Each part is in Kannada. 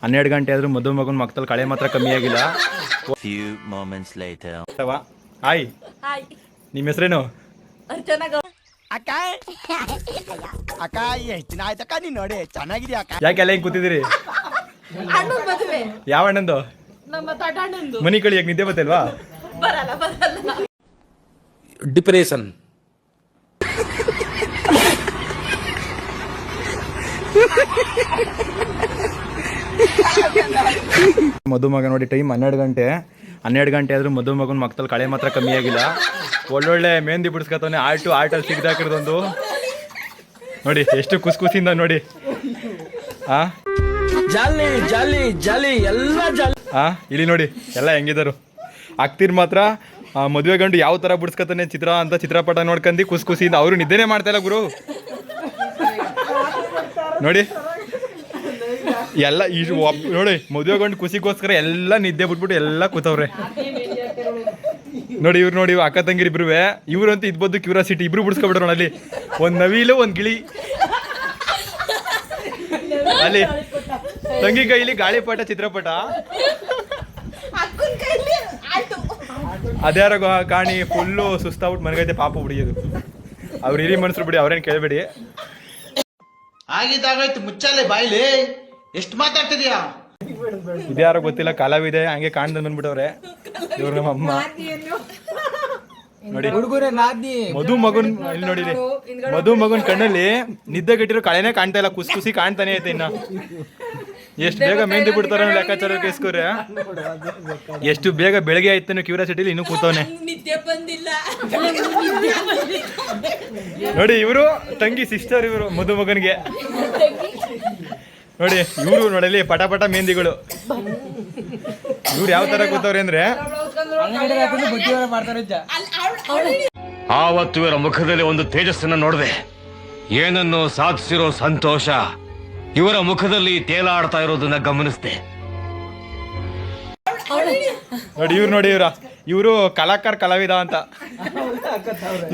12 ಗಂಟೆ ಆದ್ರೂ ಮದುವೆ ಮಗನ ಮಕ್ಕಳು ಕಳೆ ಮಾತ್ರ ಕಮ್ಮಿ ಆಗಿಲ್ಲ. Few moments later. ಹಾಯ್, ನಿಮ್ಮ ಹೆಸರೇನು? ಅರ್ಚನಾ ಅಕ್ಕ ಅಕ್ಕ ಎಷ್ಟು ದಿನ ಆಯ್ತಕ್ಕ ನೀನ್ ನೋಡಿ ಚೆನ್ನಾಗಿದ್ಯಾ ಅಕ್ಕ. ಯಾಕೆಲ್ಲ ಹಿಂಗ್ ಕೂತಿದ್ದೀರಿ? ಅಣ್ಣನ ಮದುವೆ ಯಾವ ಅಣ್ಣಂದು? ನಮ್ಮ ತಟಾಣಂದು. ಮನಿ ಕಳಿ ನಿದ್ದೆ ಬತ್ತಲ್ವಾ? ಬರಲ್ಲ ಡಿಪ್ರೆಷನ್. ಮದುವೆ ಮಗ ನೋಡಿ ಟೈಮ್ 12 ಗಂಟೆ. 12 ಗಂಟೆ ಆದ್ರೂ ಮದುವೆ ಮಗನ ಮಕ್ಕಳು ಕಳೆ ಮಾತ್ರ ಕಮ್ಮಿ ಆಗಿಲ್ಲ. ಒಳ್ಳೊಳ್ಳೆ ಮೆಹಂದಿ ಬಿಡಿಸ್ಕೊತಾನೆ. ಆಟಲ್ಲಿ ಸಿಗ್ದಾಕಿರೋದೊಂದು ನೋಡಿ, ಎಷ್ಟು ಖುಷಿಯಿಂದ ನೋಡಿ. ಜಾಲಿ ಜಾಲಿ ಜಾಲಿ ಎಲ್ಲ ಜಾಲಿ. ಇಲ್ಲಿ ನೋಡಿ ಎಲ್ಲ ಹೆಂಗಿದಾರು. ಆಗ್ತಿರ್ ಮಾತ್ರ ಮದುವೆ ಗಂಡು ಯಾವ ತರ ಬಿಡಿಸ್ಕೊತಾನೆ ಚಿತ್ರಪಟ ನೋಡ್ಕಂಡು ಖುಷಿಯಿಂದ. ಅವರು ನಿದ್ದೆನೆ ಮಾಡ್ತಾ ಇಲ್ಲ ಗುರು ನೋಡಿ. ಎಲ್ಲ ನೋಡಿ, ಮದುವೆ ಗಂಡು ಖುಷಿಗೋಸ್ಕರ ಎಲ್ಲ ನಿದ್ದೆ ಬಿಟ್ಬಿಟ್ಟು ಎಲ್ಲ ಕೂತವ್ರೆ ನೋಡಿ. ಇವ್ರು ನೋಡಿ, ಅಕ್ಕ ತಂಗಿರಿ ಇಬ್ರು. ಇವ್ರಂತೂ ಇದ್ಬೋದು ಕ್ಯೂರಿಯಾಸಿಟಿ. ಇಬ್ರು ಬಿಡಿಸ್ಕೊಬಿಟ್ರು ಅಲ್ಲಿ. ಒಂದ್ ನವಿಲು ಒಂದ್ ಗಿಳಿ. ಅಲ್ಲಿ ತಂಗಿ ಕೈಲಿ ಗಾಳಿಪಟ ಚಿತ್ರಪಟ. ಅದ್ಯಾರ ಕಾಣಿ ಫುಲ್ಲು ಸುಸ್ತಾಗ್ಬಿಟ್ಟು ಮನೆಗೈತೆ ಪಾಪ ಹುಡುಗಿದು. ಅವ್ರು ಹಿರಿ ಮನ್ಸರು ಬಿಡಿ, ಅವ್ರೇನು ಕೇಳಬೇಡಿ. ಆಗಿದ್ದಾಗಾಯ್ತು, ಮುಚ್ಚಾಲೆ ಬಾಯ್ಲಿ. ಎಷ್ಟು ಮಾತಾಡ್ತಿದ್ಯಾ? ಇದ್ಯಾರೋ ಗೊತ್ತಿಲ್ಲ, ಕಲಾವಿದೆ ಹಂಗೆ ಕಾಣ್ದ ಬಂದ್ಬಿಟ್ಟವ್ರೆ ಇವ್ರು. ನಮ್ಮ ಅಮ್ಮ ನೋಡಿ, ಮಧು ಮಗನ್ ಇಲ್ಲಿ ನೋಡಿರಿ. ಮಧು ಮಗನ್ ಕಣ್ಣಲ್ಲಿ ನಿದ್ದೆ ಗಟ್ಟಿರೋ ಕಳೆನೇ ಕಾಣ್ತಾ ಇಲ್ಲ, ಖುಷಿ ಕಾಣ್ತಾನೆ ಐತೆ. ಇನ್ನ ಎಷ್ಟು ಬೇಗ ಮೆಹಂದಿ ಬಿಡ್ತಾರ ಲೆಕ್ಕಾಚಾರ ಕೇಸ್ಕೋರೆ. ಎಷ್ಟು ಬೇಗ ಬೆಳಗ್ಗೆ ಆಯ್ತಾನೆ ಕ್ಯೂರಿಯಾಸಿಟಿಲಿ ಇನ್ನೂ ಕೂತವನೆ ನೋಡಿ. ಇವರು ತಂಗಿ ಸಿಸ್ಟರ್, ಇವರು ಮಧು ಮಗನ್ಗೆ ನೋಡಿ. ಇವರು ನೋಡಲಿ ಪಟ ಮೆಹಂದಿಗಳು. ಇವ್ರು ಯಾವ ತರ ಕೂತವ್ರೆ ಅಂದ್ರೆ, ಆವತ್ತು ಇವರ ಮುಖದಲ್ಲಿ ಒಂದು ತೇಜಸ್ಸನ್ನು ನೋಡಿದೆ. ಏನನ್ನು ಸಾಧಿಸಿರೋ ಸಂತೋಷ ಇವರ ಮುಖದಲ್ಲಿ ತೇಲಾಡ್ತಾ ಇರೋದನ್ನ ಗಮನಿಸಿದೆ. ನೋಡಿ ಇವರು ಕಲಾವಿದ ಅಂತ.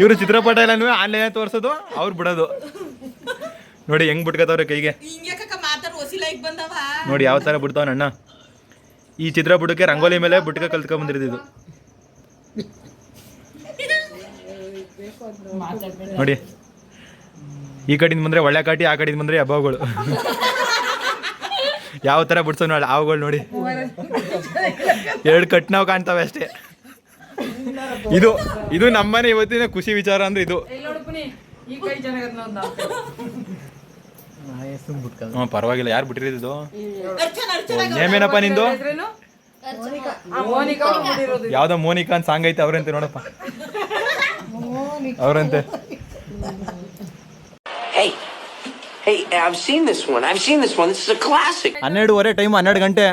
ಇವರು ಚಿತ್ರಪಟ ಎಲ್ಲ ಆನ್ಲೈನ್ ತೋರ್ಸೋದು, ಅವ್ರು ಬಿಡೋದು. ನೋಡಿ ಹೆಂಗ್ ಬಿಟ್ಕೋತವ್ರೆ ಕೈಗೆ. ನೋಡಿ ಯಾವ ತರ ಬಿಡ್ತಾವ ಅಣ್ಣ. ಈ ಚಿತ್ರ ಬಿಡಕ್ಕೆ ರಂಗೋಲಿ ಮೇಲೆ ಬಿಟ್ಕ ಕಲ್ತ್ಕೊಂಡ್ ಬಂದಿರೋದು. ನೋಡಿ, ಈ ಕಡೆಯಿಂದ ಬಂದ್ರೆ ಒಳ್ಳೆ ಕಾಟಿ, ಆ ಕಡೆಯಿಂದ ಬಂದ್ರೆ ಹಬ್ಬಗಳು. ಯಾವ ತರ ಬಿಡ್ಸೋ ನೋಡಿ ಹಾವುಗಳು. ನೋಡಿ 2 ಕಟ್ ನಾವು ಕಾಣ್ತಾವೆ ಅಷ್ಟೇ. ಇದು ನಮ್ಮನೆ ಇವತ್ತಿನ ಖುಷಿ ವಿಚಾರ ಅಂದ್ರೆ ಇದು. ಪರವಾಗಿಲ್ಲ. ಯಾರು ಬಿಟ್ಟಿರೋದು? ನೇಮೇನಪ್ಪ ನಿಂದು? ಯಾವ್ದೋ ಮೋನಿಕಾ ಅಂತ ಸಾಂಗ್ ಐತೆ, ಅವ್ರಂತೆ ನೋಡಪ್ಪ, ಅವ್ರಂತೆ. Hey, I've seen this one. This is a classic. 12:30 time, 12 ಗಂಟೆ.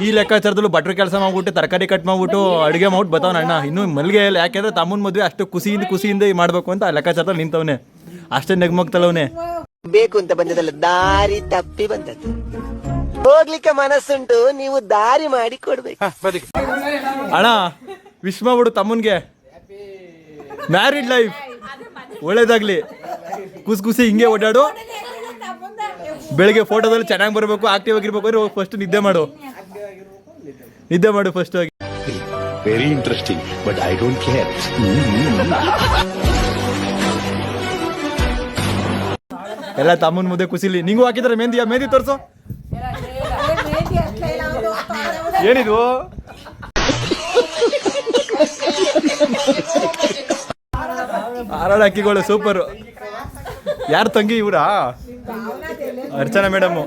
ಈ ಲೆಕ್ಕಾಚಾರದಲ್ಲೂ ಭಟ್ರು ಕೆಲಸ ಮಾಡ್ಬಿಟ್ಟು ತರಕಾರಿ ಕಟ್ ಮಾಡ್ಬಿಟ್ಟು ಅಡುಗೆ ಮಾಡ್ಬಿಟ್ಟು ಬರ್ತಾವನ ಅಣ್ಣ. ಇನ್ನೂ ಮಲ್ಗೆ ಇಲ್ಲ, ಯಾಕೆಂದ್ರೆ ತಮ್ಮನ ಮದುವೆ ಅಷ್ಟು ಖುಷಿಯಿಂದ ಮಾಡ್ಬೇಕು ಅಂತ ಲೆಕ್ಕಾಚಾರದಲ್ಲಿ ನಿಂತವನೆ. ಅಷ್ಟೇ ನೆಗ್ಮಗ್ತಲವನೆ. ಬೇಕು ಅಂತ ಬಂದದಲ್ಲ, ದಾರಿ ತಪ್ಪಿ ಬಂದದ್ದು. ಹೋಗ್ಲಿಕ್ಕೆ ಮನಸ್ಸುಂಟು, ನೀವು ದಾರಿ ಮಾಡಿ ಕೊಡ್ಬೇಕು. ಅಣ್ಣ ವಿಶ್ ಮಾಡ್ಬಿಡು ತಮ್ಮನ್ಗೆ. ಮ್ಯಾರಿಡ್ ಲೈಫ್ ಒಳ್ಳೇದಾಗ್ಲಿ. ಖುಷಿ ಹಿಂಗೆ ಓಡಾಡು. ಬೆಳಿಗ್ಗೆ ಫೋಟೋದಲ್ಲಿ ಚೆನ್ನಾಗಿ ಬರಬೇಕು, ಆಕ್ಟಿವ್ ಆಗಿರ್ಬೇಕು. ಫಸ್ಟ್ ನಿದ್ದೆ ಮಾಡು ಫಸ್ಟ್ ಆಗಿ. Very interesting, but I don't care. ಎಲ್ಲ ತಮ್ಮನ ಮುದ್ದೆ ಖುಷಿಲಿ. ನಿಂಗೂ ಹಾಕಿದ್ರೆ ಮೆಹಂದಿ ತೋರ್ಸು. ಏನಿದು? ಹಾರಾಡ ಅಕ್ಕಿಗಳು ಸೂಪರ್. ಯಾರು ತಂಗಿ? ಇವರಾ ಅರ್ಚನಾ ಮೇಡಮ್.